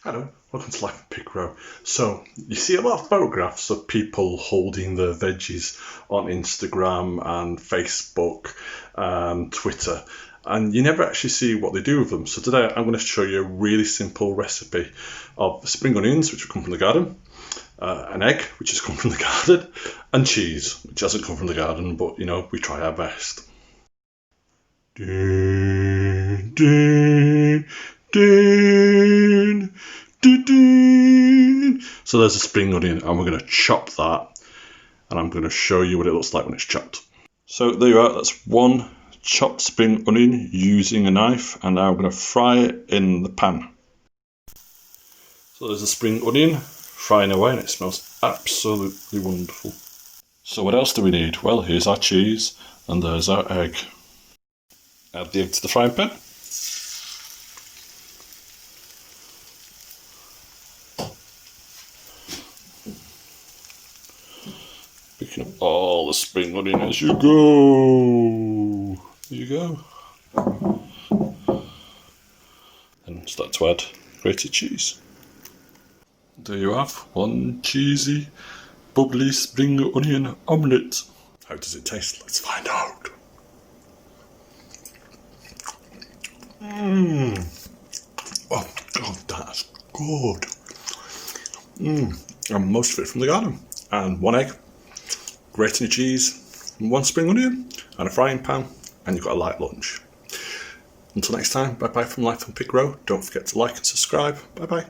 Hello, welcome to Life in Pick Row. So, you see a lot of photographs of people holding their veggies on Instagram and Facebook and Twitter, and you never actually see what they do with them. So today I'm going to show you a really simple recipe of spring onions, which have come from the garden, an egg, which has come from the garden, and cheese, which hasn't come from the garden, but you know, we try our best. Dun, dun, dun. So there's a spring onion, and we're going to chop that, and I'm going to show you what it looks like when it's chopped. So there you are, that's one chopped spring onion using a knife, and now I'm going to fry it in the pan. So there's a spring onion frying away, and it smells absolutely wonderful. So what else do we need? Well, here's our cheese, and there's our egg. Add the egg to the frying pan. Picking up all the spring onion as you go. There you go. And start to add grated cheese. There you have one cheesy, bubbly spring onion omelette. How does it taste? Let's find out. Oh God, that's good. And most of it from the garden. And one egg, grating cheese, one spring onion, and a frying pan, and you've got a light lunch. Until next time, bye bye from Life in Pick Row. Don't forget to like and subscribe. Bye bye.